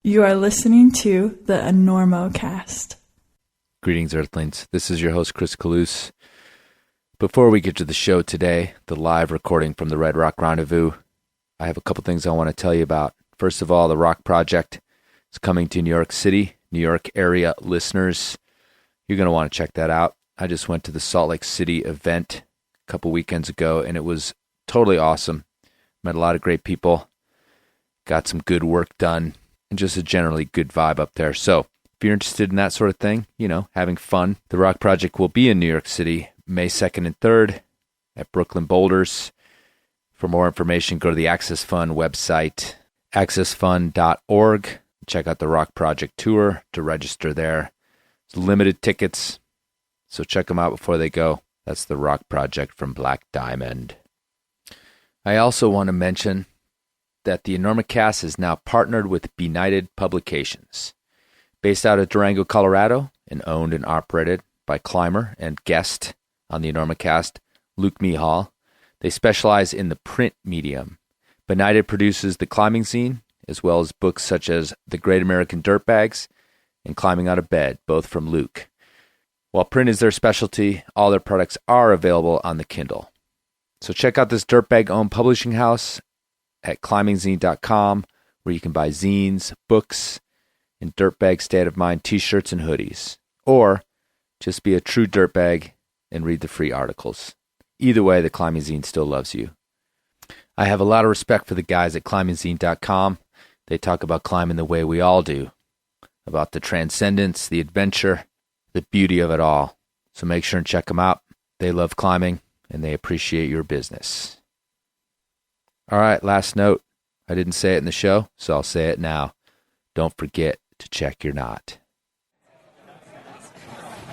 You are listening to the Enormocast. Greetings, Earthlings. This is your host, Chris Kalous. Before we get to the show today, the live recording from the Red Rock Rendezvous, I have a couple things I want to tell you about. First of all, the Rock Project is coming to New York City. New York area listeners, you're going to want to check that out. I just went to the Salt Lake City event a couple weekends ago, and it was totally awesome. Met a lot of great people. Got some good work done. And just a generally good vibe up there. So if you're interested in that sort of thing, having fun, the Rock Project will be in New York City, May 2nd and 3rd at Brooklyn Boulders. For more information, go to the Access Fund website, accessfund.org. Check out the Rock Project tour to register there. It's limited tickets, so check them out before they go. That's the Rock Project from Black Diamond. I also want to mention that the Enormocast is now partnered with Benighted Publications. Based out of Durango, Colorado, and owned and operated by climber and guest on the Enormocast, Luke Mihal, they specialize in the print medium. Benighted produces the climbing zine, as well as books such as The Great American Dirtbags and Climbing Out of Bed, both from Luke. While print is their specialty, all their products are available on the Kindle. So check out this Dirtbag-owned publishing house at climbingzine.com, where you can buy zines, books, and Dirtbag State of Mind t-shirts and hoodies. Or just be a true dirtbag and read the free articles. Either way, the Climbing Zine still loves you. I have a lot of respect for the guys at climbingzine.com. They talk about climbing the way we all do, about the transcendence, the adventure, the beauty of it all. So make sure and check them out. They love climbing, and they appreciate your business. All right, last note. I didn't say it in the show, so I'll say it now. Don't forget to check your knot.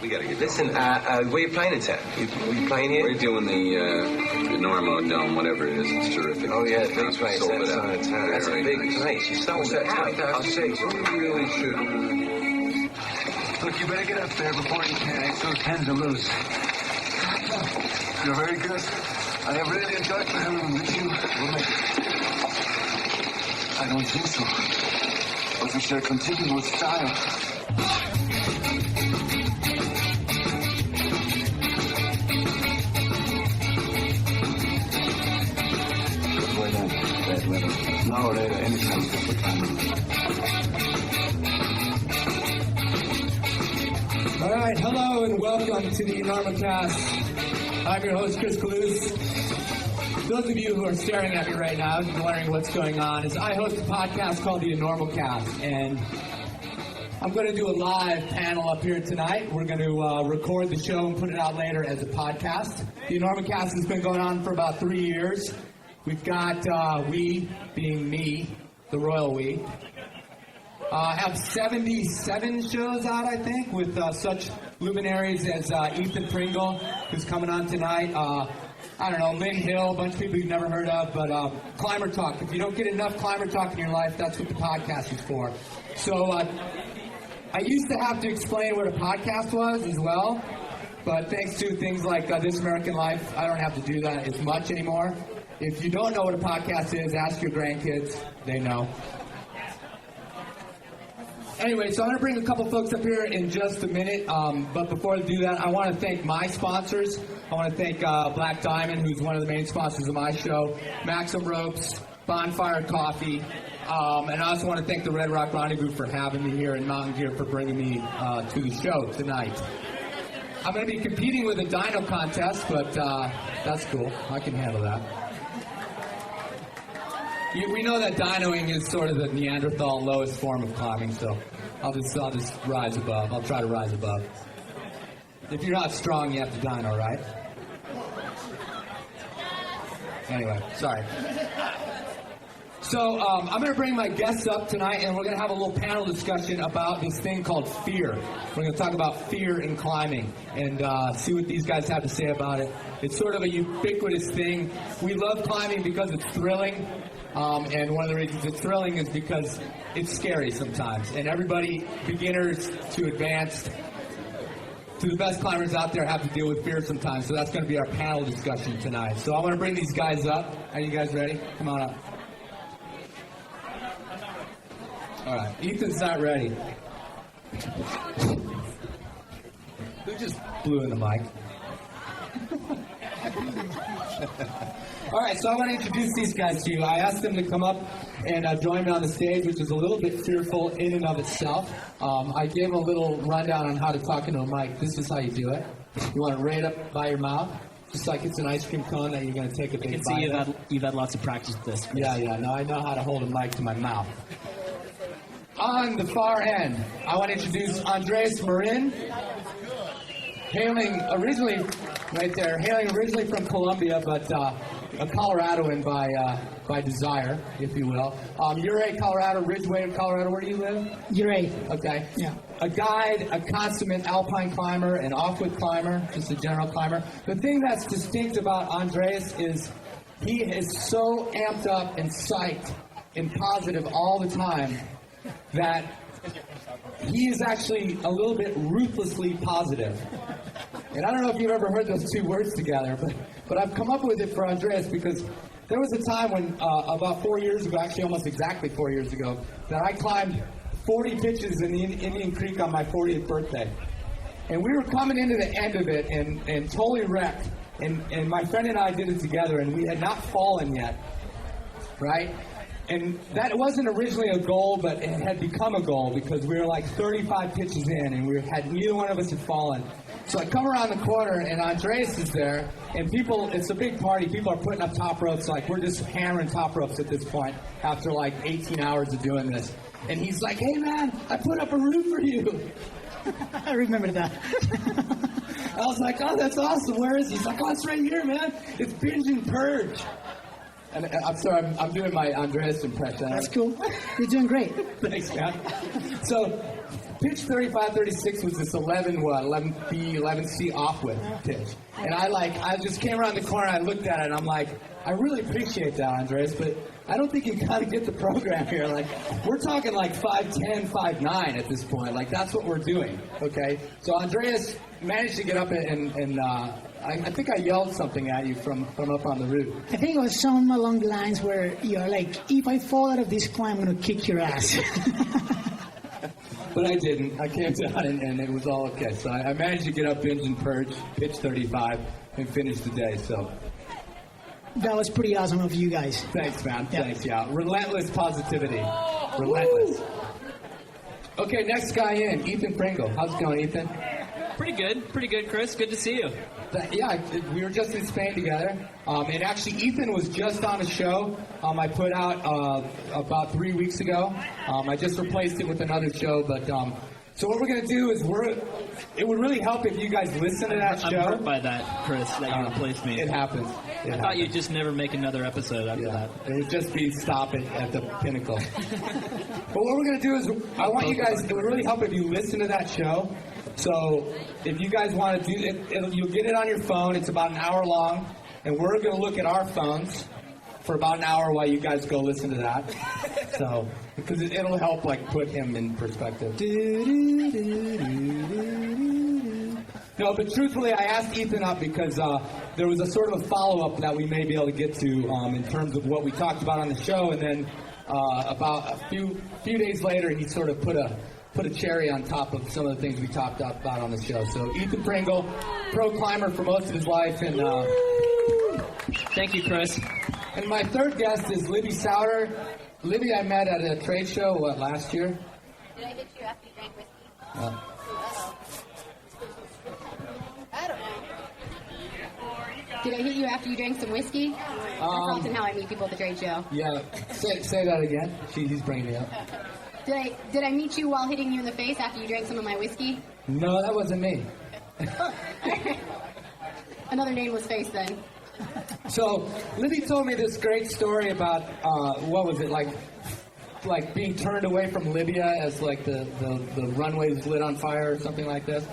We gotta get. Listen, where you playing in town? You playing here? We're doing the Enormo Dome, whatever it is. It's terrific. Oh yeah, big place. That's a big place. You sold that out. I'll say, We really should. Look, you better get up there before you can. Those hens are loose. You're very good. I have really enjoyed playing with you. We'll make it. I don't think so. But we shall continue with style. Good weather, bad weather. Now or later, anytime is good for climbing. All right, hello and welcome to the Enormocast. I'm your host, Chris Kalous. Those of you who are staring at me right now and wondering what's going on is I host a podcast called the Enormocast, and I'm going to do a live panel up here tonight. We're going to record the show and put it out later as a podcast. The Enormocast has been going on for about 3 years. We've got we, being me, the royal we, have 77 shows out, I think, with such luminaries as Ethan Pringle, who's coming on tonight. I don't know, Lynn Hill, a bunch of people you've never heard of, but Climber Talk. If you don't get enough Climber Talk in your life, that's what the podcast is for. So I used to have to explain what a podcast was as well, but thanks to things like This American Life, I don't have to do that as much anymore. If you don't know what a podcast is, ask your grandkids. They know. Anyway, so I'm going to bring a couple folks up here in just a minute, but before I do that, I want to thank my sponsors. I want to thank Black Diamond, who's one of the main sponsors of my show, Maxim Ropes, Bonfire Coffee, and I also want to thank the Red Rock Rendezvous for having me here, and Mountain Gear for bringing me to the show tonight. I'm going to be competing with a dyno contest, but that's cool. I can handle that. We know that dynoing is sort of the Neanderthal lowest form of climbing, so I'll just rise above. I'll try to rise above. If you're not strong, you have to dyno, right? Anyway, sorry. So I'm going to bring my guests up tonight, and we're going to have a little panel discussion about this thing called fear. We're going to talk about fear in climbing and see what these guys have to say about it. It's sort of a ubiquitous thing. We love climbing because it's thrilling. And one of the reasons it's thrilling is because it's scary sometimes. And everybody, beginners to advanced, to the best climbers out there, have to deal with fear sometimes. So that's going to be our panel discussion tonight. So I want to bring these guys up. Are you guys ready? Come on up. All right, Ethan's not ready. Who just blew in the mic? All right, so I want to introduce these guys to you. I asked them to come up and join me on the stage, which is a little bit fearful in and of itself. I gave them a little rundown on how to talk into a mic. This is how you do it. You want to right up by your mouth, just like it's an ice cream cone that you're going to take a big bite. I can see you've had lots of practice with this. Yeah. No, I know how to hold a mic to my mouth. On the far end, I want to introduce Andres Marin, hailing originally from Colombia, but a Coloradoan by desire, if you will. Ouray, Colorado, Ridgeway, Colorado. Where do you live? Ouray. Okay. Yeah. A guide, a consummate alpine climber, an off-wood climber, just a general climber. The thing that's distinct about Andres is he is so amped up and psyched and positive all the time that he is actually a little bit ruthlessly positive. And I don't know if you've ever heard those two words together, but I've come up with it for Andres because there was a time when, about 4 years ago, actually almost exactly 4 years ago, that I climbed 40 pitches in the Indian Creek on my 40th birthday. And we were coming into the end of it and totally wrecked. And my friend and I did it together, and we had not fallen yet, right? And that wasn't originally a goal, but it had become a goal because we were like 35 pitches in, and neither one of us had fallen. So I come around the corner, and Andres is there, and it's a big party. People are putting up top ropes. Like, we're just hammering top ropes at this point after like 18 hours of doing this. And he's like, hey, man, I put up a roof for you. I remember that. I was like, oh, that's awesome. Where is he? He's like, oh, it's right here, man. It's Binge and Purge. And I'm sorry, I'm doing my Andres impression. That's cool. You're doing great. Thanks, man. So, pitch 35-36 was this 11B, 11C off-whip pitch. And I just came around the corner, I looked at it, and I'm like, I really appreciate that, Andres, but I don't think you kind of get the program here. Like, we're talking like 5'10", 5'9" at this point. Like, that's what we're doing, okay? So Andreas managed to get up and I think I yelled something at you from up on the roof. I think it was something along the lines where you're like, if I fall out of this climb, I'm going to kick your ass. But I didn't. I came down and it was all okay. So I managed to get up, Binge and Purge, pitch 35, and finish the day, so. That was pretty awesome of you guys. Thanks, man. Yeah. Thanks, yeah. Relentless positivity. Relentless. Okay, next guy in, Ethan Pringle. How's it going, Ethan? Pretty good, Chris. Good to see you. Yeah, we were just in Spain together. And actually, Ethan was just on a show I put out about 3 weeks ago. I just replaced it with another show, but so what we're going to do is it would really help if you guys listen to that show. I'm hurt by that, Chris, that you replaced me. It happens. I thought you'd just never make another episode after that. It would just be stop it at the pinnacle. But what we're going to do is I want you guys, it would really help if you listen to that show. So if you guys want to do it, you'll get it on your phone. It's about an hour long, and we're going to look at our phones for about an hour while you guys go listen to that. So, because it'll help like put him in perspective. No, but truthfully, I asked Ethan up because there was a sort of a follow-up that we may be able to get to in terms of what we talked about on the show, and then about a few days later, he sort of put a cherry on top of some of the things we talked about on the show. So Ethan Pringle, pro climber for most of his life, and thank you, Chris. And my third guest is Libby Sauter. Libby, I met at a trade show last year. Did I hit you after you drank whiskey? I don't know. Did I hit you after you drank some whiskey? That's often how I meet people at the trade show. Yeah, say that again. He's bringing it up. Did I meet you while hitting you in the face after you drank some of my whiskey? No, that wasn't me. Another nameless face then. So, Libby told me this great story about, what was it, like being turned away from Libya as like the runways lit on fire or something like this?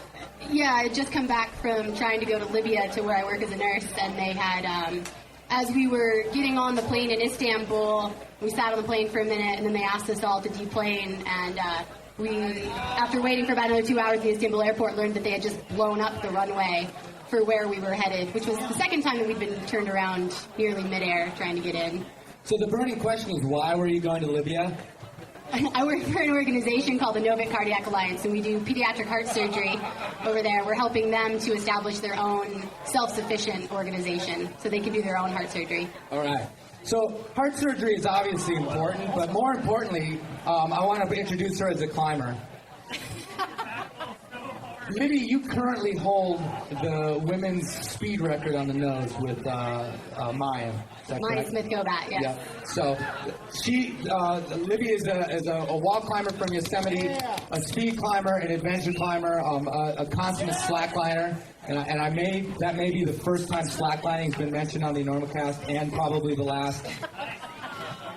Yeah, I had just come back from trying to go to Libya to where I work as a nurse, and they had, as we were getting on the plane in Istanbul, we sat on the plane for a minute, and then they asked us all to deplane, and we, after waiting for about another 2 hours at the Istanbul airport, learned that they had just blown up the runway for where we were headed, which was the second time that we'd been turned around nearly midair trying to get in. So the burning question is, why were you going to Libya? I work for an organization called the Novik Cardiac Alliance, and we do pediatric heart surgery over there. We're helping them to establish their own self-sufficient organization so they can do their own heart surgery. All right. So heart surgery is obviously important, but more importantly, I want to introduce her as a climber. Libby, you currently hold the women's speed record on the nose with Maya. Maya Smith-Gobat, yes. Yeah. So Libby is a wall climber from Yosemite, a speed climber, an adventure climber, a consummate slackliner, and that may be the first time slacklining has been mentioned on the Enormocast, and probably the last.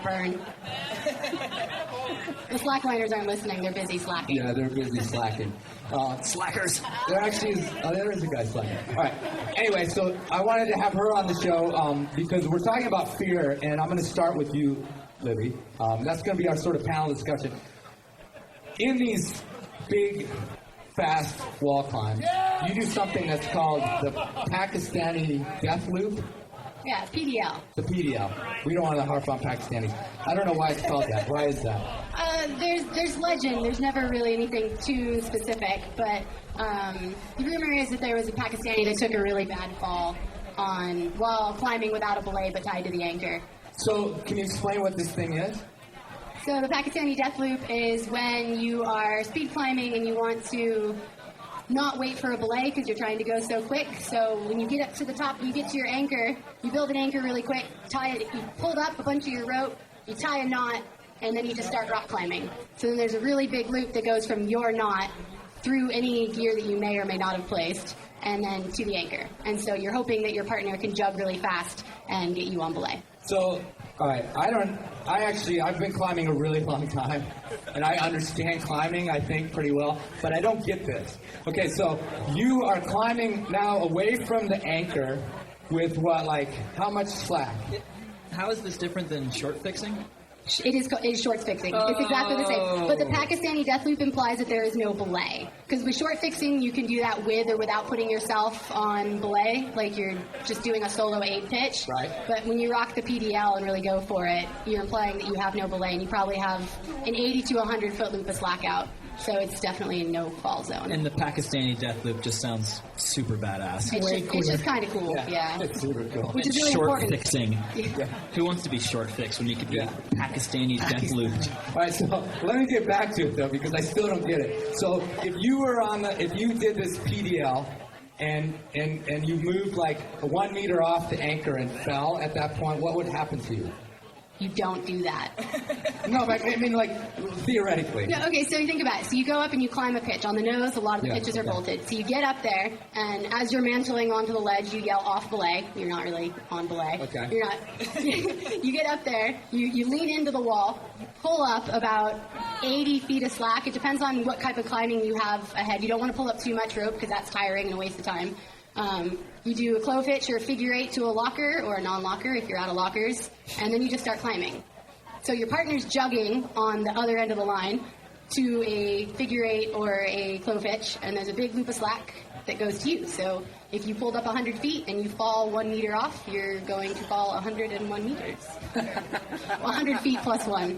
Burn. The slackliners aren't listening. They're busy slacking. Yeah, they're busy slacking. Slackers. There actually is. There is a guy slacking. All right. Anyway, so I wanted to have her on the show because we're talking about fear, and I'm going to start with you, Libby. That's going to be our sort of panel discussion. In these big, fast wall climbs, you do something that's called the Pakistani death loop. Yeah, PDL. The PDL. We don't want to harp on Pakistanis. I don't know why it's called that. Why is that? There's legend. There's never really anything too specific, but the rumor is that there was a Pakistani that took a really bad fall while climbing without a belay but tied to the anchor. So, can you explain what this thing is? So the Pakistani death loop is when you are speed climbing and you want to not wait for a belay because you're trying to go so quick. So when you get up to the top, you get to your anchor, you build an anchor really quick, tie it, you pulled up a bunch of your rope, you tie a knot, and then you just start rock climbing. So then there's a really big loop that goes from your knot through any gear that you may or may not have placed, and then to the anchor. And so you're hoping that your partner can jug really fast and get you on belay. So, all right, I've been climbing a really long time, and I understand climbing, I think, pretty well, but I don't get this. Okay, so you are climbing now away from the anchor with how much slack? How is this different than short fixing? It is short fixing. It's exactly the same. But the Pakistani death loop implies that there is no belay. Because with short fixing, you can do that with or without putting yourself on belay, like you're just doing a solo aid pitch. Right. But when you rock the PDL and really go for it, you're implying that you have no belay, and you probably have an 80 to 100 foot loop of slack out. So it's definitely a no-fall zone. And the Pakistani death loop just sounds super badass. It's just kind of cool, yeah. It's super cool. Which is really short important. fixing. Yeah. Who wants to be short fixed when you could be Pakistani death looped? All right, so let me get back to it though, because I still don't get it. So if you did this PDL and you moved 1 meter off the anchor and fell at that point, what would happen to you? You don't do that. No, but I mean, theoretically. No, okay, so you think about it. So you go up and you climb a pitch. On the nose, a lot of the pitches are bolted. So you get up there, and as you're mantling onto the ledge, you yell off belay. You're not really on belay. Okay. You're not. You get up there, you lean into the wall, pull up about 80 feet of slack. It depends on what type of climbing you have ahead. You don't want to pull up too much rope because that's tiring and a waste of time. You do a clove hitch or a figure eight to a locker or a non-locker if you're out of lockers, and then you just start climbing. So your partner's jugging on the other end of the line to a figure eight or a clove hitch, and there's a big loop of slack that goes to you. So if you pulled up 100 feet and you fall 1 meter off, you're going to fall 101 meters. 100 feet plus one.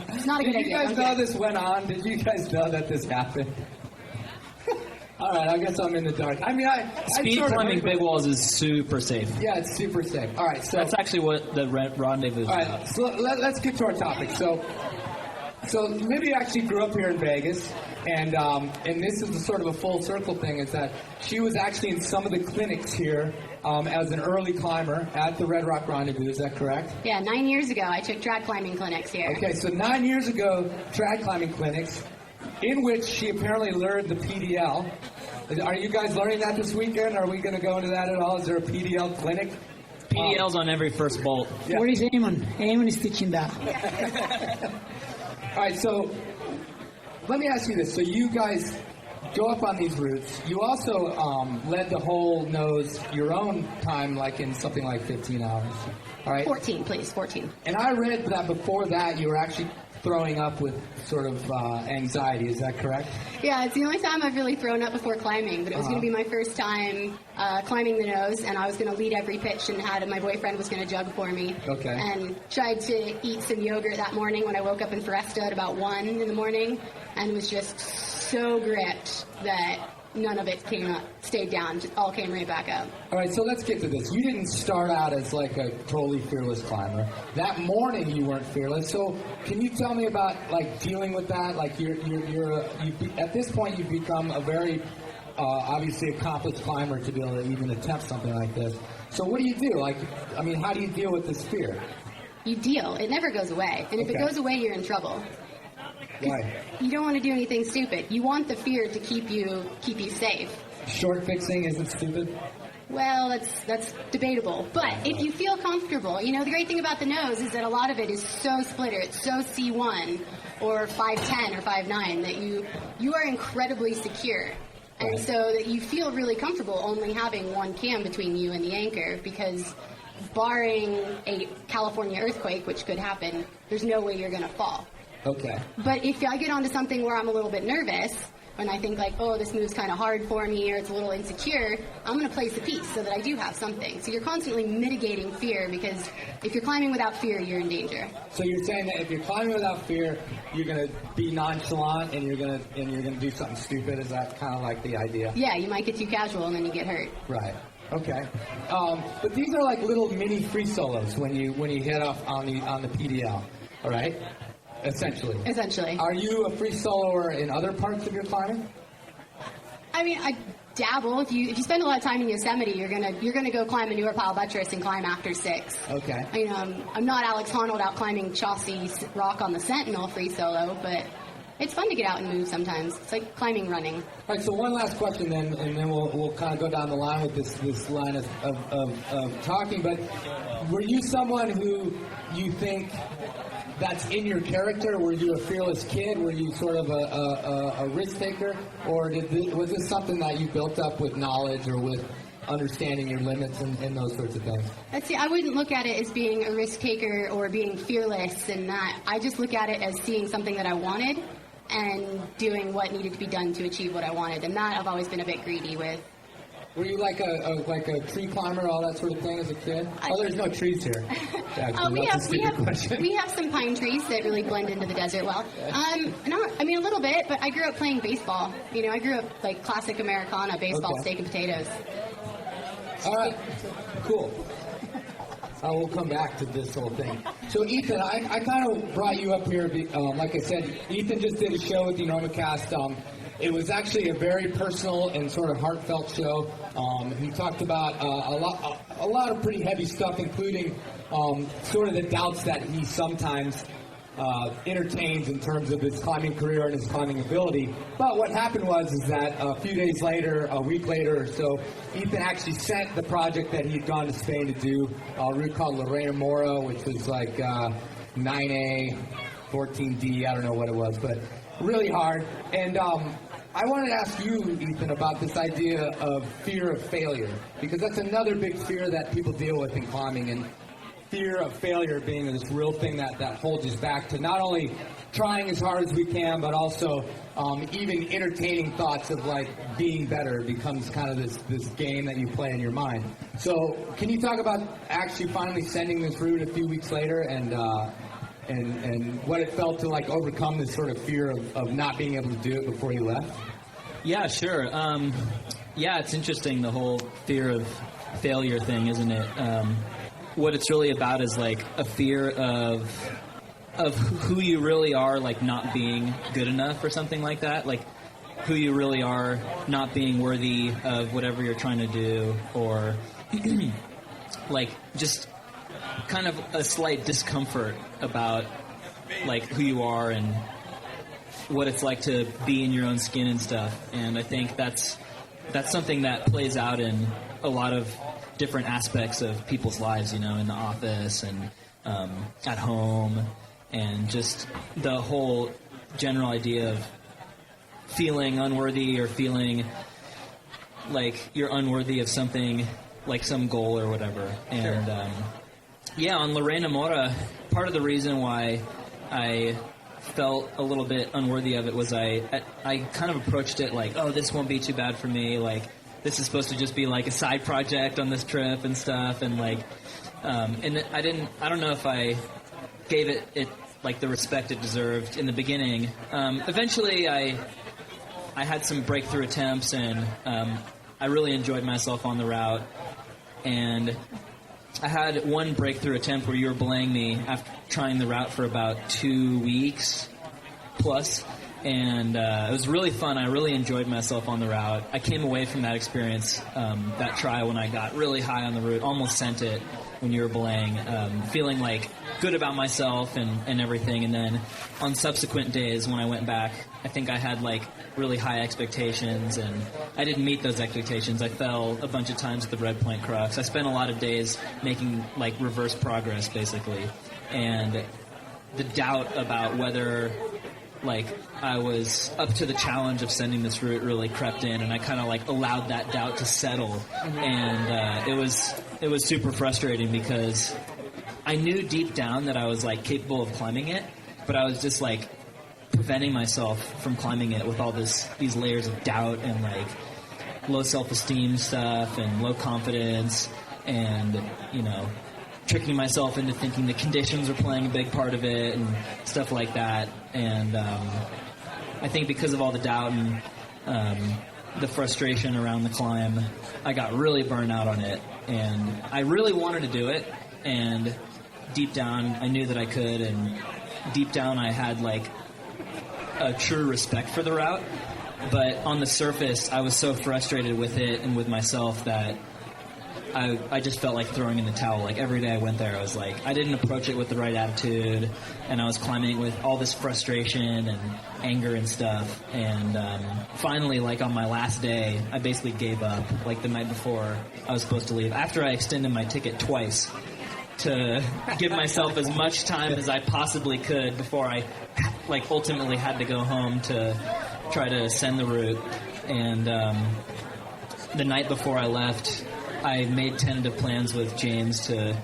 It's not a good idea. Did you guys know this went on? Did you guys know that this happened? All right, I guess I'm in the dark. I mean, Speed climbing big walls is super safe. Yeah, it's super safe. All right, so that's actually what the Rendezvous is about. All right, so let's get to our topic. So Libby actually grew up here in Vegas, and this is the sort of a full circle thing, is that she was actually in some of the clinics here as an early climber at the Red Rock Rendezvous. Is that correct? Yeah, 9 years ago, I took trad climbing clinics here. Okay, so 9 years ago, trad climbing clinics, in which she apparently learned the PDL. Are you guys learning that this weekend? Are we going to go into that at all? Is there a PDL clinic? PDL's on every first bolt. Yeah. Where is Eamon? Eamon is teaching that. All right, so let me ask you this. So you guys go up on these routes. You also led the whole nose your own time, in something like 15 hours. All right? 14, please, 14. And I read that before that you were actually throwing up with sort of anxiety. Is that correct? Yeah, it's the only time I've really thrown up before climbing, but it was going to be my first time climbing the nose, and I was going to lead every pitch and my boyfriend was going to jug for me. Okay. And tried to eat some yogurt that morning when I woke up in Foresta at about 1 in the morning, and was just so gripped that none of it stayed down, just all came right back up. All right, so let's get to this. You didn't start out as like a totally fearless climber. That morning you weren't fearless. So can you tell me about like dealing with that? Like you're at this point you've become a very obviously accomplished climber to be able to even attempt something like this. So what do you do? Like, I mean, how do you deal with this fear? You deal. It never goes away. And if it goes away, you're in trouble. Why? You don't want to do anything stupid. You want the fear to keep you safe. Short fixing isn't stupid? Well, that's debatable. But if you feel comfortable, the great thing about the nose is that a lot of it is so splitter, it's so C1 or 5'10 or 5'9 that you are incredibly secure. And so that you feel really comfortable only having one cam between you and the anchor, because barring a California earthquake, which could happen, there's no way you're going to fall. Okay. But if I get onto something where I'm a little bit nervous, and I think like, oh, this move's kind of hard for me, or it's a little insecure, I'm going to place a piece so that I do have something. So you're constantly mitigating fear, because if you're climbing without fear, you're in danger. So you're saying that if you're climbing without fear, you're going to be nonchalant and you're going to do something stupid. Is that kind of like the idea? Yeah, you might get too casual and then you get hurt. Right. Okay. But these are like little mini free solos when you hit off on the PDL. All right. Essentially. Are you a free soloer in other parts of your climbing? I mean, I dabble. If you spend a lot of time in Yosemite, you're gonna go climb a newer pile buttress and climb after 6. Okay. I'm not Alex Honnold out climbing Chaucy Rock on the Sentinel free solo, but it's fun to get out and move sometimes. It's like climbing, running. All right. So one last question, then, and then we'll kind of go down the line with this line of talking. But were you someone who you think that's in your character? Were you a fearless kid? Were you sort of a risk taker? Or was this something that you built up with knowledge or with understanding your limits and those sorts of things? I wouldn't look at it as being a risk taker or being fearless in that. I just look at it as seeing something that I wanted and doing what needed to be done to achieve what I wanted. And that I've always been a bit greedy with. Were you like a tree climber, all that sort of thing as a kid? There's no trees here. We have some pine trees that really blend into the desert well. A little bit, but I grew up playing baseball. I grew up like classic Americana, baseball, steak and potatoes. All right, cool. We'll come back to this whole thing. So Ethan, I kind of brought you up here, like I said, Ethan just did a show with the Enormocast. It was actually a very personal and sort of heartfelt show. He talked about a lot of pretty heavy stuff, including sort of the doubts that he sometimes entertains in terms of his climbing career and his climbing ability. But what happened was that a few days later, a week later or so, Ethan actually sent the project that he'd gone to Spain to do, a route called Lorena Mora, which was like 9A, 14D, I don't know what it was, but really hard. And I wanted to ask you, Ethan, about this idea of fear of failure, because that's another big fear that people deal with in climbing, and fear of failure being this real thing that holds us back to not only trying as hard as we can, but also even entertaining thoughts of like being better becomes kind of this game that you play in your mind. So can you talk about actually finally sending this route a few weeks later and what it felt to like overcome this sort of fear of not being able to do it before you left? Yeah, sure. It's interesting, the whole fear of failure thing, isn't it? What it's really about is like a fear of who you really are, like not being good enough or something like that, like who you really are not being worthy of whatever you're trying to do, or like just kind of a slight discomfort about like who you are and what it's like to be in your own skin and stuff. And I think that's something that plays out in a lot of different aspects of people's lives, in the office and at home, and just the whole general idea of feeling unworthy or feeling like you're unworthy of something, like some goal or whatever. And on Lorena Mora, part of the reason why I felt a little bit unworthy of it was I kind of approached it like, oh, this won't be too bad for me. Like, this is supposed to just be like a side project on this trip and stuff. And like, and I don't know if I gave it like the respect it deserved in the beginning. Eventually I had some breakthrough attempts, and I really enjoyed myself on the route. And I had one breakthrough attempt where you were belaying me after trying the route for about 2 weeks plus, and it was really fun. I really enjoyed myself on the route. I came away from that experience, that try when I got really high on the route, almost sent it when you were belaying, feeling like good about myself and everything. And then on subsequent days when I went back, I think I had like really high expectations, and I didn't meet those expectations. I fell a bunch of times at the Red Point Crux. I spent a lot of days making like reverse progress basically, and the doubt about whether like I was up to the challenge of sending this route really crept in, and I kind of like allowed that doubt to settle. And it was super frustrating because I knew deep down that I was like capable of climbing it, but I was just like preventing myself from climbing it with all these layers of doubt and like low self-esteem stuff and low confidence, and tricking myself into thinking the conditions were playing a big part of it and stuff like that. And I think because of all the doubt and the frustration around the climb, I got really burned out on it, and I really wanted to do it, and deep down I knew that I could, and deep down I had like a true respect for the route, but on the surface I was so frustrated with it and with myself that I just felt like throwing in the towel. Like every day I went there, I was like, I didn't approach it with the right attitude, and I was climbing with all this frustration and anger and stuff. And finally, like on my last day, I basically gave up. Like the night before I was supposed to leave, after I extended my ticket twice to give myself as much time as I possibly could before I like ultimately had to go home to try to send the route. And the night before I left, I made tentative plans with James to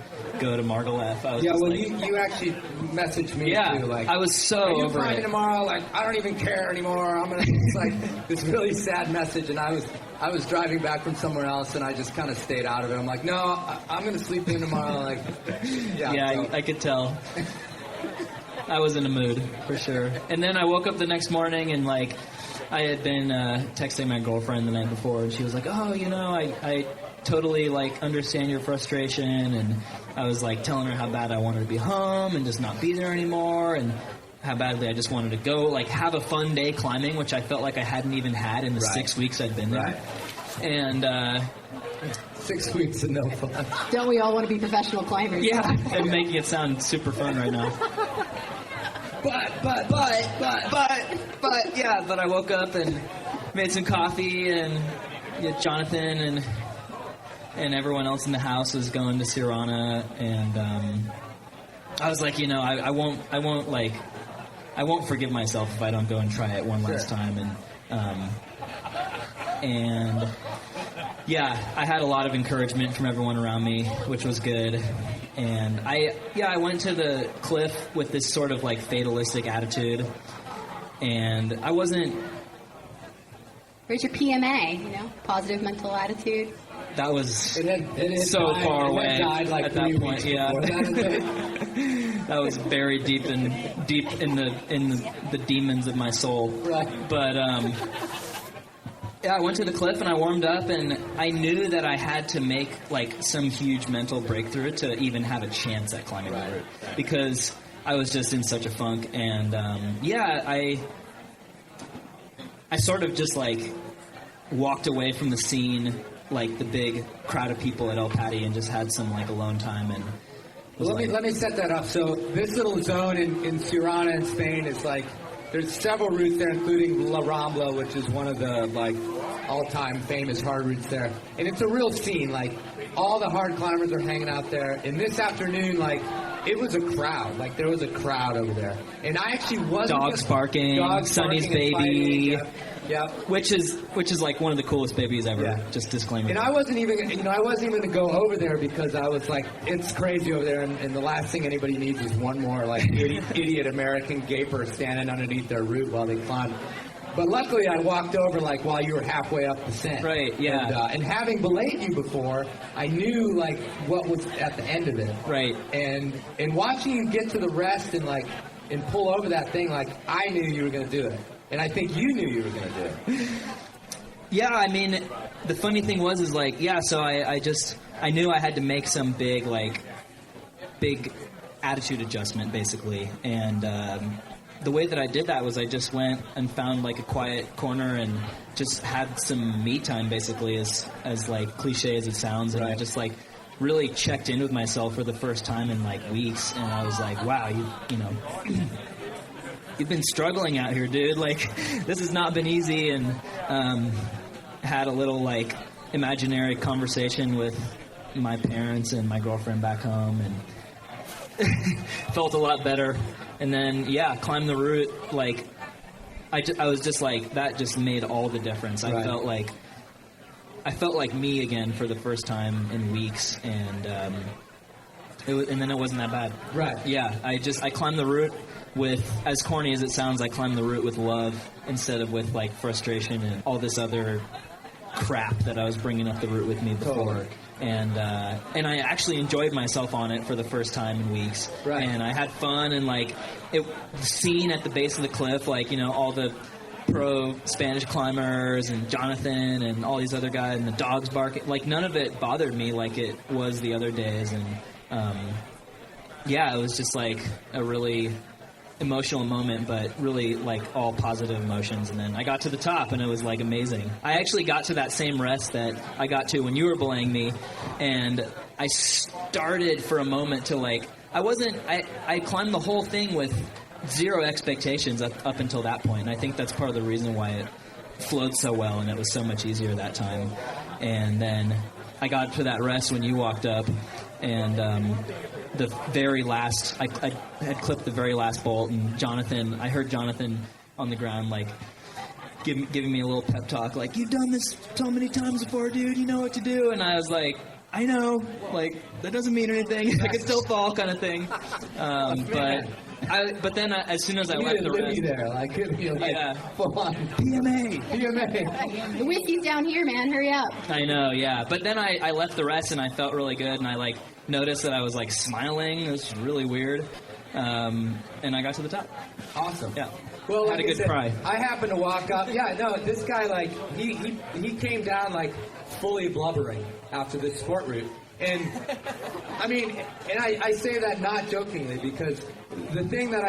go to Margalef. You actually messaged me too. Like, I was so are you over climbing it. tomorrow? Like, I don't even care anymore. It's like this really sad message, and I was driving back from somewhere else, and I just kind of stayed out of it. I'm like, no, I'm going to sleep in tomorrow. Like, I could tell. I was in a mood for sure. And then I woke up the next morning, and like I had been texting my girlfriend the night before, and she was like, oh, I totally like understand your frustration, and I was like telling her how bad I wanted to be home and just not be there anymore, and how badly I just wanted to go like have a fun day climbing, which I felt like I hadn't even had in the 6 weeks I'd been there. And 6 weeks of no fun. Don't we all want to be professional climbers? Yeah, I'm making it sound super fun right now. But I woke up and made some coffee, and Jonathan and everyone else in the house was going to Sirana, and I was like, I won't forgive myself if I don't go and try it one last time. And I had a lot of encouragement from everyone around me, which was good. And I went to the cliff with this sort of like fatalistic attitude, and I wasn't. Where's your PMA? Positive mental attitude. That was so far away like at that point. Yeah, that was buried deep in the demons of my soul. Right. But I went to the cliff and I warmed up, and I knew that I had to make like some huge mental breakthrough to even have a chance at climbing the route, because I was just in such a funk. And I sort of just like walked away from the scene, like the big crowd of people at El Pati, and just had some like alone time. And let me set that up. So this little zone in Sirana in Spain is like, there's several routes there, including La Rambla, which is one of the like all-time famous hard routes there. And it's a real scene. Like, all the hard climbers are hanging out there. And this afternoon, like, it was a crowd. Like, there was a crowd over there. And I actually wasn't... Dogs barking, Sonny's baby. Yeah. Which is like one of the coolest babies ever. Yeah. Just disclaimer. And I wasn't even going to go over there because I was like, it's crazy over there, and the last thing anybody needs is one more like idiot American gaper standing underneath their root while they climb. But luckily, I walked over like while you were halfway up the descent. Right. Yeah. And having belayed you before, I knew like what was at the end of it. Right. And watching you get to the rest and pull over that thing, like I knew you were going to do it, and I think you knew you were going to do it. Yeah. I mean, the funny thing was like, yeah. So I knew I had to make some big attitude adjustment basically, and. The way that I did that was I just went and found like a quiet corner and just had some me time basically, as like cliche as it sounds, and I just like really checked in with myself for the first time in like weeks, and I was like, wow, you know you've been struggling out here, dude, like this has not been easy, and had a little like imaginary conversation with my parents and my girlfriend back home, and felt a lot better. And then, climbed the route, like, I was just like, that just made all the difference. I felt like me again for the first time in weeks, and and then it wasn't that bad. Right. Yeah, I climbed the route with, as corny as it sounds, I climbed the route with love instead of with, like, frustration and all this other crap that I was bringing up the route with me before. Totally. And I actually enjoyed myself on it for the first time in weeks. Right. And I had fun, and like the scene at the base of the cliff, like, you know, all the pro Spanish climbers and Jonathan and all these other guys and the dogs barking, like none of it bothered me like it was the other days. And it was just like a really emotional moment, but really like all positive emotions. And then I got to the top, and it was like amazing. I actually got to that same rest that I got to when you were belaying me, and I started for a moment to like, I climbed the whole thing with zero expectations up until that point, and I think that's part of the reason why it flowed so well and it was so much easier that time. And then I got to that rest when you walked up, and the very last, I had clipped the very last bolt, and I heard Jonathan on the ground, like, giving me a little pep talk, like, you've done this so many times before, dude, you know what to do. And I was like, I know, like, that doesn't mean anything, I can still fall kind of thing. But then as soon as I left the rest... there, like, full on PMA. The whiskey's down here, man, hurry up. I know, yeah. But then I left the rest, and I felt really good, and I, like, noticed that I was, like, smiling. It was really weird. And I got to the top. Awesome. Yeah. Well, had a good cry. I happened to walk up. Yeah, no, this guy, like, he came down, like, fully blubbering after this sport route. And, I mean, and I say that not jokingly, because the thing that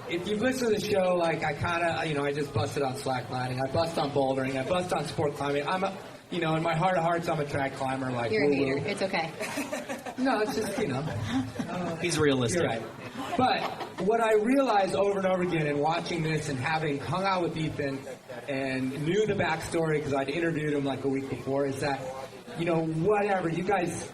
if you've listened to the show, like, I just busted on slacklining, I bust on bouldering, I bust on sport climbing. In my heart of hearts, I'm a track climber. Like, you're a hater. It's okay. No, it's just, He's realistic. You're right. But what I realized over and over again in watching this and having hung out with Ethan and knew the backstory because I'd interviewed him like a week before is that, whatever, you guys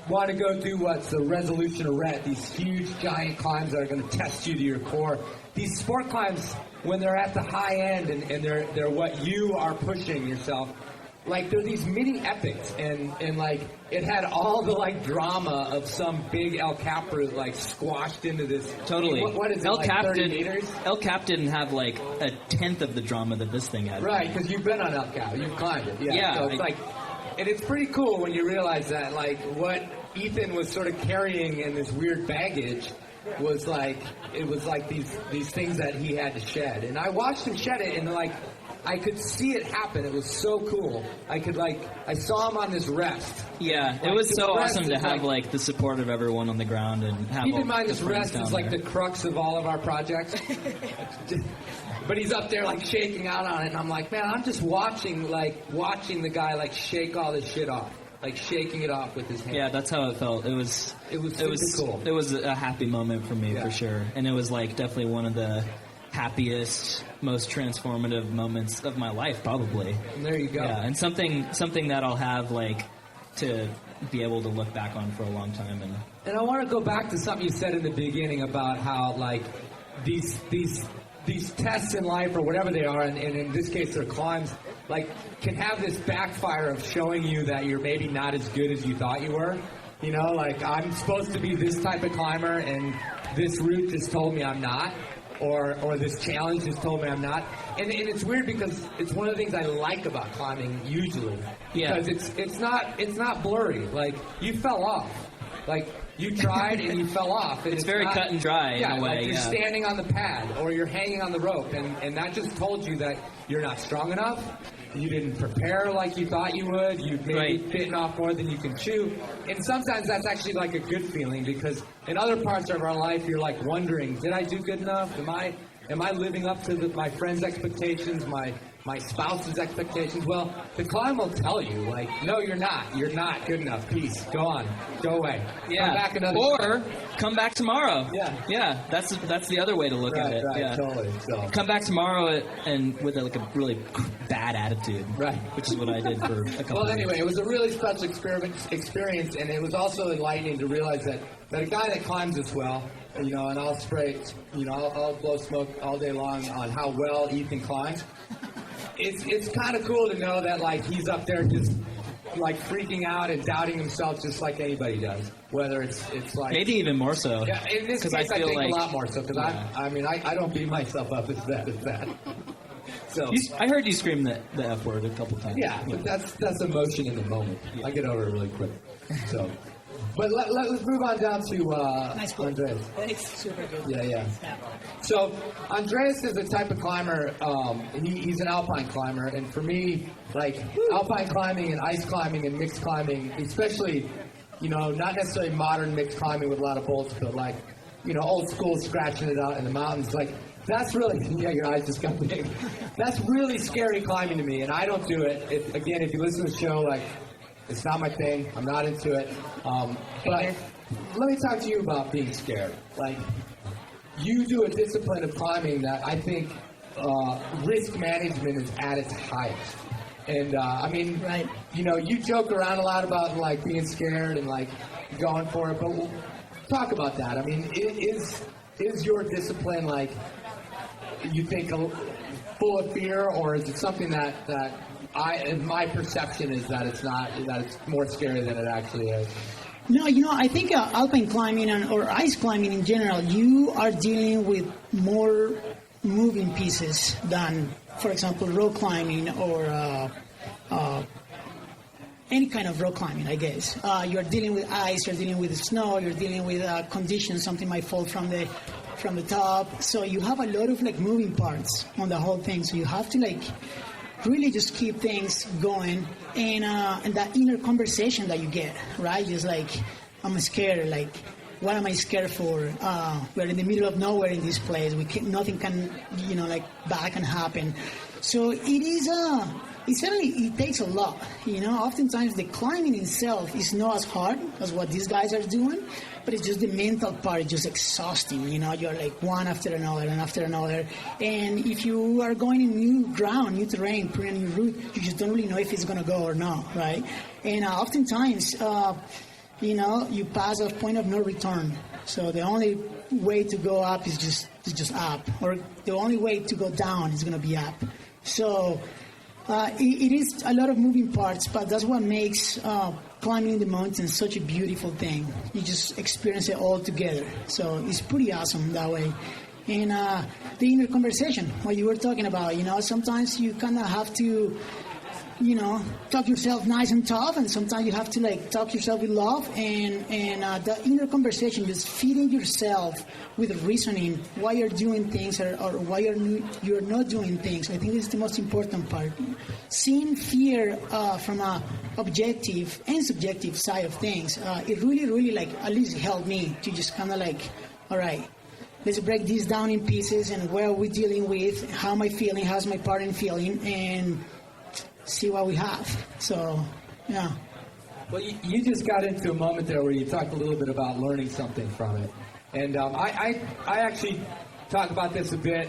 want to go do what's the Resolution Arete, these huge giant climbs that are going to test you to your core. These sport climbs, when they're at the high end and they're what you are pushing yourself, like, they're these mini epics, and like, it had all the, like, drama of some big El Cap route, like, squashed into this. Totally. What is it, like 30 meters? El Cap didn't have, like, a tenth of the drama that this thing had. Right, because you've been on El Cap. You've climbed it. Yeah. So it's and it's pretty cool when you realize that, like, what Ethan was sort of carrying in this weird baggage was, like, it was, like, these things that he had to shed. And I watched him shed it, and, like, I could see it happen. It was so cool. I saw him on this rest. Yeah, it was so awesome to have, like, the support of everyone on the ground and have keep in mind this rest is, like, there. the crux of all of our projects. But he's up there, like, shaking out on it, and I'm like, man, I'm just watching the guy, like, shake all this shit off. Like, shaking it off with his hand. Yeah, that's how it felt. It was cool. It was a happy moment for me, for sure. And it was, like, definitely one of the happiest, most transformative moments of my life, probably. And there you go. Yeah, and something that I'll have, like, to be able to look back on for a long time. And I want to go back to something you said in the beginning about how, like, these these tests in life or whatever they are, and in this case they're climbs, like, can have this backfire of showing you that you're maybe not as good as you thought you were. You know, like, I'm supposed to be this type of climber, and this route just told me I'm not, or this challenge just told me I'm not. And it's weird because it's one of the things I like about climbing usually. Yeah. Because it's not blurry. Like, you fell off. Like, you tried and you fell off. And it's very not, cut and dry in a way. Like you're standing on the pad or you're hanging on the rope, and that just told you that you're not strong enough. You didn't prepare like you thought you would. You maybe bitten off more than you can chew. And sometimes that's actually like a good feeling, because in other parts of our life you're like wondering, did I do good enough? Am I living up to my friends' expectations, my spouse's expectations? Well, the climb will tell you, like, no, you're not. You're not good enough. Peace. Go on. Go away. Yeah. Come back another or come back tomorrow. Yeah. Yeah. That's the other way to look at it. Right. Yeah. Totally. So. Come back tomorrow and with like a really bad attitude. Right. Which is what I did for a couple. Well, of anyway, years. it was a really special experience, and it was also enlightening to realize that a guy that climbs this well, you know, and I'll blow smoke all day long on how well Ethan climbs. It's kind of cool to know that, like, he's up there just, like, freaking out and doubting himself just like anybody does. Whether it's like... Maybe even more so. Yeah, in this case, I think like, a lot more so, because I don't beat myself up as bad as that. So I heard you scream the F word a couple times. Yeah, but that's emotion in the moment. Yeah. I get over it really quick. So... But let's move on down to nice Andres. It's super good. Yeah. So Andres is a type of climber. He's an alpine climber, and for me, like, alpine climbing and ice climbing and mixed climbing, especially, you know, not necessarily modern mixed climbing with a lot of bolts, but like, you know, old school scratching it out in the mountains, like. That's really, your eyes just got big. That's really scary climbing to me, and I don't do it. If you listen to the show, like, it's not my thing. I'm not into it. But let me talk to you about being scared. Like, you do a discipline of climbing that I think risk management is at its highest. And, right. You know, you joke around a lot about, like, being scared and, like, going for it. But we'll talk about that. I mean, is your discipline, like, you think full of fear, or is it something that my perception is that it's not, that it's more scary than it actually is? No, you know, I think alpine climbing or ice climbing in general, you are dealing with more moving pieces than, for example, rock climbing or any kind of rock climbing, I guess. You're dealing with ice, you're dealing with snow, you're dealing with conditions, something might fall from the top. So you have a lot of, like, moving parts on the whole thing. So you have to, like, really just keep things going, and that inner conversation that you get, right? Just like, I'm scared, like, what am I scared for? We're in the middle of nowhere in this place. Nothing can, you know, like, bad can happen. So it is it takes a lot, you know. Oftentimes the climbing itself is not as hard as what these guys are doing, but it's just the mental part is just exhausting, you know. You're like one after another and after another, and if you are going in new ground, new terrain, pretty new route, you just don't really know if it's going to go or not, right? And oftentimes, you know, you pass a point of no return. So the only way to go up is just up, or the only way to go down is going to be up. So it is a lot of moving parts, but that's what makes climbing the mountains such a beautiful thing. You just experience it all together. So it's pretty awesome that way. And the inner conversation, what you were talking about, you know, sometimes you kind of have to, you know, talk yourself nice and tough, and sometimes you have to, like, talk yourself with love, and the inner conversation, just feeding yourself with reasoning why you're doing things or why you're not doing things. I think this is the most important part. Seeing fear from a objective and subjective side of things, it really, like, at least helped me to just kind of like, all right, let's break this down in pieces, and where are we dealing with, how am I feeling, how's my partner feeling, and see what we have. So, yeah. Well, you just got into a moment there where you talked a little bit about learning something from it. And I actually talk about this a bit,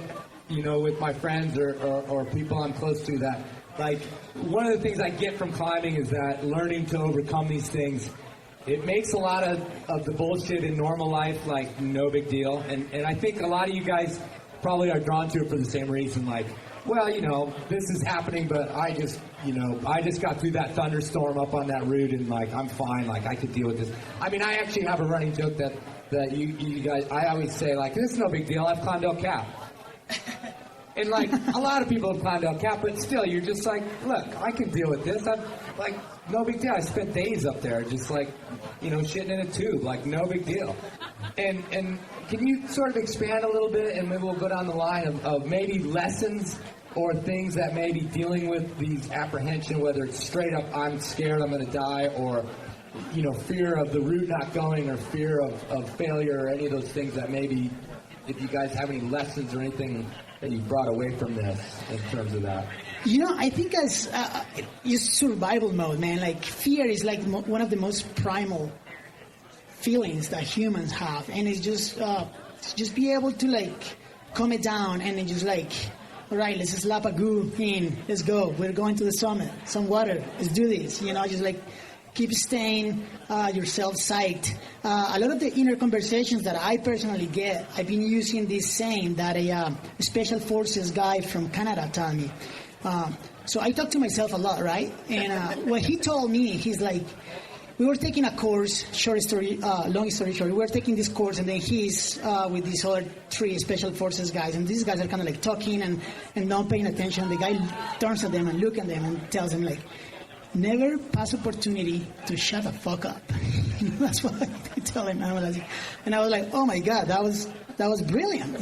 you know, with my friends or people I'm close to, that, like, one of the things I get from climbing is that learning to overcome these things, it makes a lot of the bullshit in normal life, like, no big deal. And I think a lot of you guys probably are drawn to it for the same reason. Like, well, this is happening, but I just got through that thunderstorm up on that route, and like I'm fine. Like I could deal with this. I mean, I actually have a running joke that you guys. I always say like, this is no big deal. I've climbed El Cap. And like a lot of people have climbed El Cap, but still, you're just like, look, I can deal with this. I'm like, no big deal. I spent days up there, just like, shitting in a tube, like no big deal. And can you sort of expand a little bit, and maybe we'll go down the line of maybe lessons or things that may be dealing with these apprehension, whether it's straight up, I'm scared I'm going to die, or fear of the route not going, or fear of failure, or any of those things that maybe, if you guys have any lessons or anything that you brought away from this in terms of that? I think as survival mode, man, like fear is like one of the most primal feelings that humans have, and it's just be able to like calm it down and then just like, all right, let's slap a goo in, let's go, we're going to the summit, some water, let's do this, just like keep staying yourself psyched. A lot of the inner conversations that I personally get, I've been using this saying that a special forces guy from Canada taught me. So I talk to myself a lot, right? And what he told me, he's like, we were taking a course, long story short, we were taking this course, and then he's with these other 3 special forces guys, and these guys are kind of like talking and not paying attention. The guy turns at them and looks at them and tells them like, never pass opportunity to shut the fuck up. That's what I tell him. And I was like, oh my God, that was brilliant,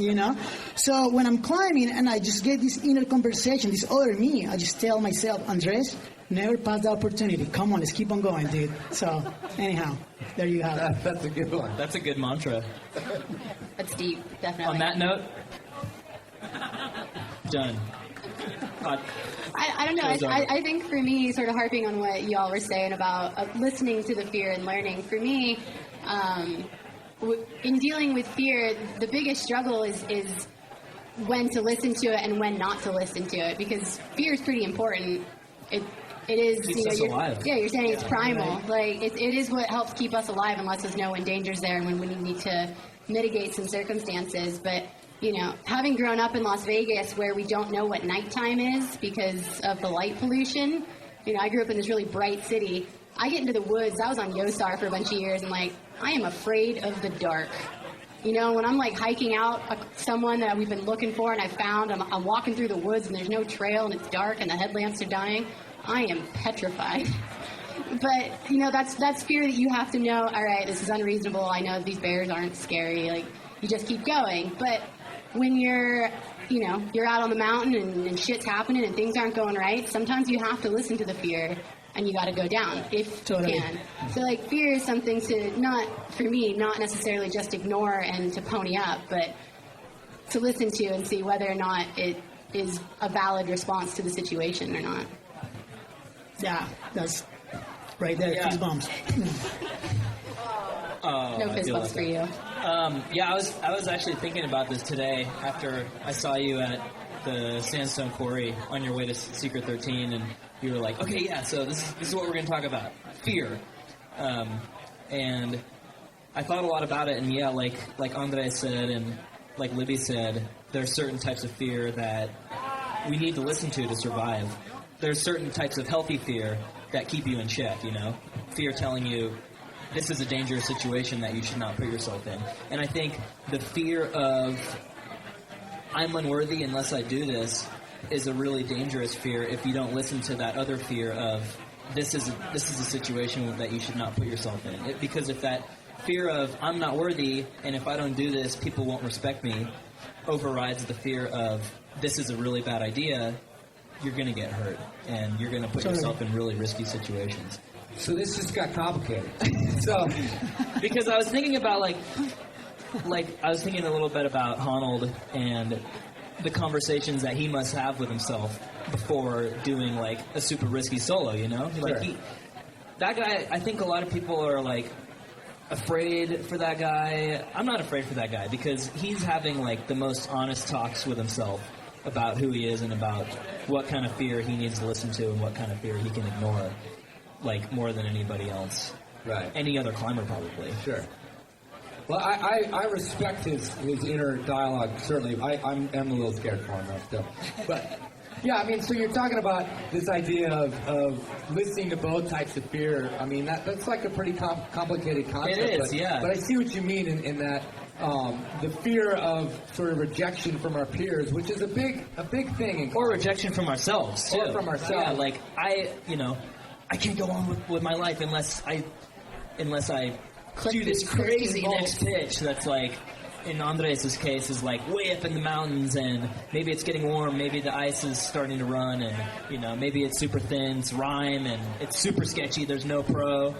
So when I'm climbing and I just get this inner conversation, this other me, I just tell myself, Andres, never pass the opportunity. Come on, let's keep on going, dude. So anyhow, there you have it. That's a good one. That's a good mantra. That's deep, definitely. On that note, done. I don't know. I think for me, sort of harping on what y'all were saying about listening to the fear and learning, for me, in dealing with fear, the biggest struggle is when to listen to it and when not to listen to it, because fear is pretty important. It is, keeps us alive. Yeah, you're saying it's primal. Like it is what helps keep us alive and lets us know when danger's there and when we need to mitigate some circumstances. But having grown up in Las Vegas, where we don't know what nighttime is because of the light pollution. I grew up in this really bright city. I get into the woods. I was on Yosar for a bunch of years, and like I am afraid of the dark. When I'm like hiking out someone that we've been looking for and I found, I'm walking through the woods and there's no trail and it's dark and the headlamps are dying, I am petrified. But, that's fear that you have to know, all right, this is unreasonable. I know these bears aren't scary. Like, you just keep going. But when you're out on the mountain and shit's happening and things aren't going right, sometimes you have to listen to the fear. And you got to go down if you can. So, like, fear is something to not necessarily just ignore and to pony up, but to listen to and see whether or not it is a valid response to the situation or not. Yeah, that's right there. Yeah. Fist bumps. No fist bumps for you. I was actually thinking about this today after I saw you at the Sandstone Quarry on your way to Secret 13, and you were like, okay, yeah, so this is what we're going to talk about. Fear. And I thought a lot about it, and yeah, like Andres said and like Libby said, there are certain types of fear that we need to listen to survive. There's certain types of healthy fear that keep you in check, Fear telling you this is a dangerous situation that you should not put yourself in. And I think the fear of I'm unworthy unless I do this is a really dangerous fear if you don't listen to that other fear of this is a situation that you should not put yourself in. Because if that fear of I'm not worthy and if I don't do this, people won't respect me, overrides the fear of this is a really bad idea, you're going to get hurt and you're going to put yourself in really risky situations. So this just got complicated. So because I was thinking about like I was thinking a little bit about Honnold and the conversations that he must have with himself before doing like a super risky solo, Like that guy, I think a lot of people are like afraid for that guy. I'm not afraid for that guy because he's having like the most honest talks with himself about who he is and about what kind of fear he needs to listen to and what kind of fear he can ignore, like more than anybody else. Right. Any other climber probably. Sure. Well, I respect his inner dialogue, certainly. I'm a little scared for him, though, still. But, yeah, I mean, so you're talking about this idea of listening to both types of fear. I mean, that's like a pretty complicated concept. It is, yeah. But I see what you mean in that the fear of sort of rejection from our peers, which is a big thing. Or rejection from ourselves, too. Or from ourselves. Yeah, like, I can't go on with my life unless I do this crazy next pitch that's like, in Andres' case, is like way up in the mountains, and maybe it's getting warm, maybe the ice is starting to run, and maybe it's super thin, it's rime, and it's super sketchy, there's no pro.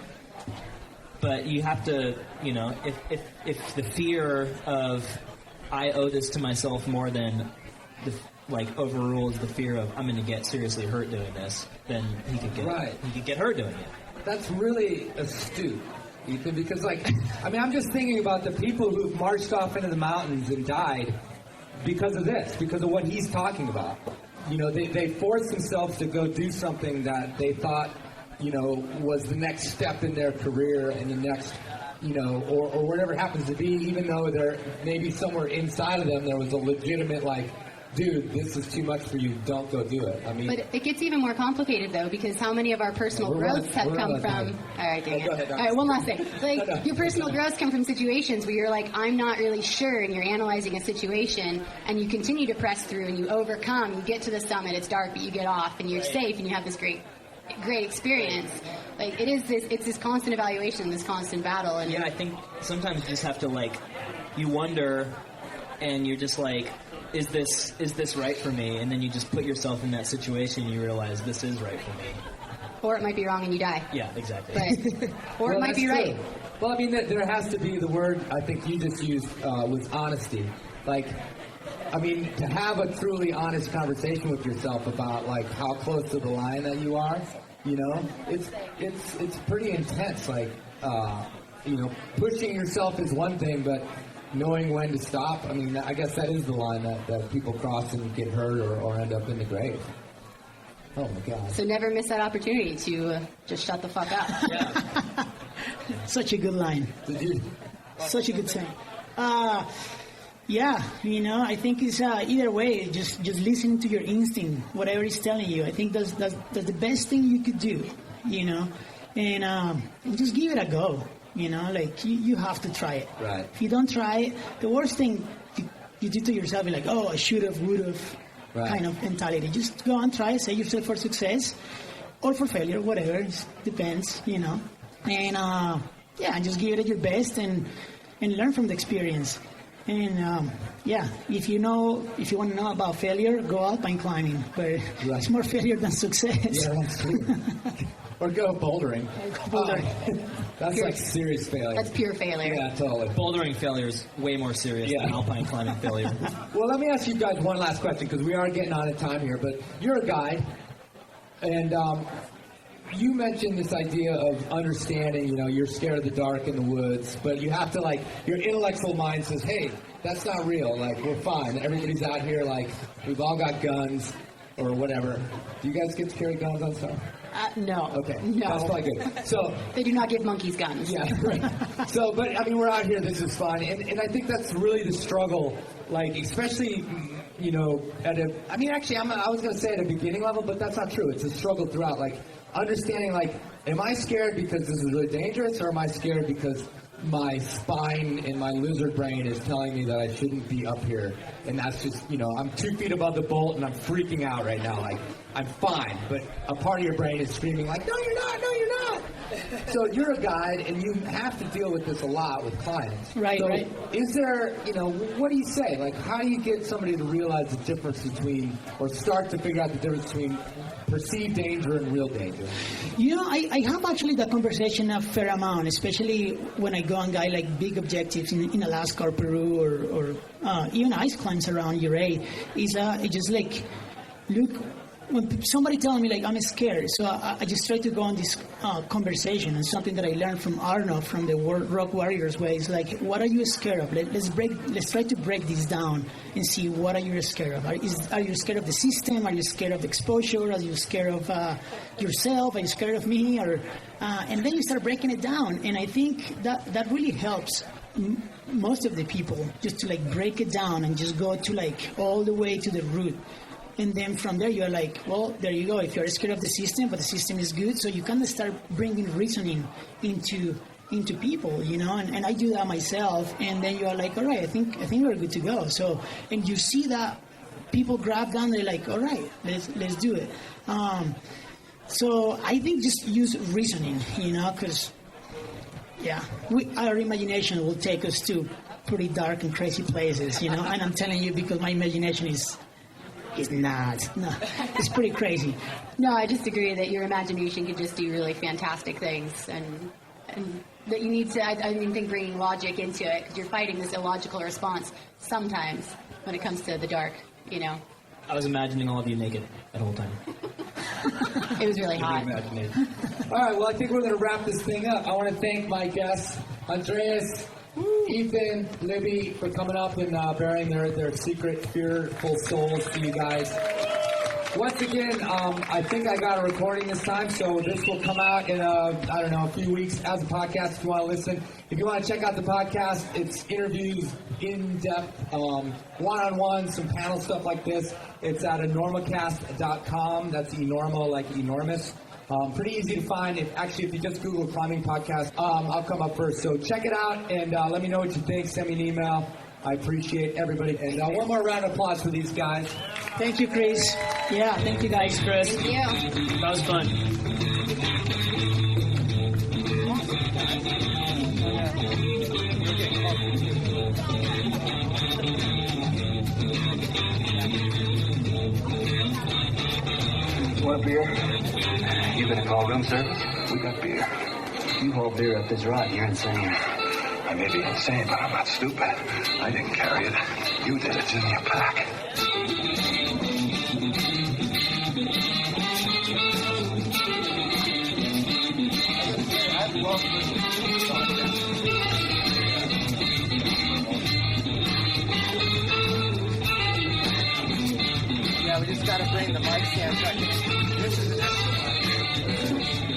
But you have to, if the fear of I owe this to myself more than overrules the fear of I'm going to get seriously hurt doing this, then he could get hurt doing it. That's really astute, Ethan, because I'm just thinking about the people who've marched off into the mountains and died because of this, because of what he's talking about. They forced themselves to go do something that they thought, was the next step in their career and the next, or whatever it happens to be, even though there maybe somewhere inside of them there was a legitimate dude, this is too much for you, don't go do it. I mean, but it gets even more complicated, though, because how many of our personal growths have come from... All right, dang it. All right, one last thing. Your personal growths come from situations where you're like, I'm not really sure, and you're analyzing a situation, and you continue to press through, and you overcome, you get to the summit, it's dark, but you get off, and you're safe, and you have this great experience. It's this constant evaluation, this constant battle. And yeah, I think sometimes you just have to, you wonder, and you're just like, is this right for me? And then you just put yourself in that situation and you realize this is right for me. Or it might be wrong and you die. Yeah, exactly. Or it might be right. Well, I mean, there has to be the word I think you just used was honesty. To have a truly honest conversation with yourself about how close to the line that you are, it's pretty intense. Pushing yourself is one thing, but knowing when to stop, I mean, I guess that is the line that people cross and get hurt or end up in the grave. Oh, my God. So never miss that opportunity to just shut the fuck up. Yeah. Such a good line. Such a good saying. I think it's either way, just listening to your instinct, whatever it's telling you. I think that's the best thing you could do, and just give it a go. You have to try it. Right. If you don't try it, the worst thing you do to yourself is I should have, would have, kind of mentality. Just go and try it, set yourself for success or for failure, whatever. It depends, And, just give it your best and learn from the experience. And, if you want to know about failure, go alpine climbing, where it's more failure than success. Yeah, that's true. Or go bouldering. That's serious failure. That's pure failure. Yeah, totally. Bouldering failure is way more serious than alpine climbing failure. Well, let me ask you guys one last question, because we are getting out of time here. But you're a guide, and you mentioned this idea of understanding, you're scared of the dark in the woods, but you have to, your intellectual mind says, hey, that's not real. We're fine. Everybody's out here, we've all got guns or whatever. Do you guys get to carry guns on stuff? No. Okay. No. That's probably good. So they do not give monkeys guns. Yeah, right. So, but we're out here. This is fun, and I think that's really the struggle. Especially, I was going to say at a beginning level, but that's not true. It's a struggle throughout. Understanding, am I scared because this is really dangerous, or am I scared because my spine and my lizard brain is telling me that I shouldn't be up here, and that's just, I'm 2 feet above the bolt and I'm freaking out right now, I'm fine, but a part of your brain is screaming no, you're not. So you're a guide, and you have to deal with this a lot with clients. Right. Is there, what do you say? How do you get somebody to realize the difference between, or start to figure out the difference between perceived danger and real danger? I have actually that conversation a fair amount, especially when I go and guide big objectives in Alaska or Peru or even ice climbs around URA. It's just look, when somebody tells me I'm scared, so I just try to go on this conversation, and something that I learned from Arno from the Rock Warriors way is what are you scared of? Let's try to break this down and see what are you scared of. Are you scared of the system? Are you scared of the exposure? Are you scared of yourself? Are you scared of me? And then you start breaking it down, and I think that really helps most of the people, just to like break it down and just go to like all the way to the root. And then from there, you're like, well, there you go. If you're scared of the system, but the system is good, so you kind of start bringing reasoning into people, you know. And I do that myself. And then you are like, all right, I think we're good to go. So, and you see that people grab down, they're like, all right, let's do it. So I think just use reasoning, you know, because our imagination will take us to pretty dark and crazy places, you know. And I'm telling you, because my imagination is not. No, it's pretty crazy. No, I just agree that your imagination can just do really fantastic things, and that you need to, I think, bringing logic into it, because you're fighting this illogical response sometimes when it comes to the dark, you know. I was imagining all of you naked that whole time. It was really hot. All right, well, I think we're going to wrap this thing up. I want to thank my guests, Andres, Ethan, Libby, for coming up and bearing their secret, fearful souls to you guys. Once again, I think I got a recording this time, so this will come out in, a few weeks as a podcast if you want to listen. If you want to check out the podcast, it's interviews, in-depth, one-on-one, some panel stuff like this. It's at Enormocast.com. That's Enormo, like enormous. Pretty easy to find. If you just Google climbing podcast, I'll come up first. So check it out and let me know what you think. Send me an email. I appreciate everybody. And one more round of applause for these guys. Thank you, Chris. Yeah, thank you, guys. Thanks, Chris. Thank you. That was fun. Want a beer? You gonna call room service? We got beer. You haul beer up this ride, you're insane. I may be insane, but I'm not stupid. I didn't carry it. You did. It's in your pack. Yeah, we just gotta bring the mic stand back. This is an extra mic.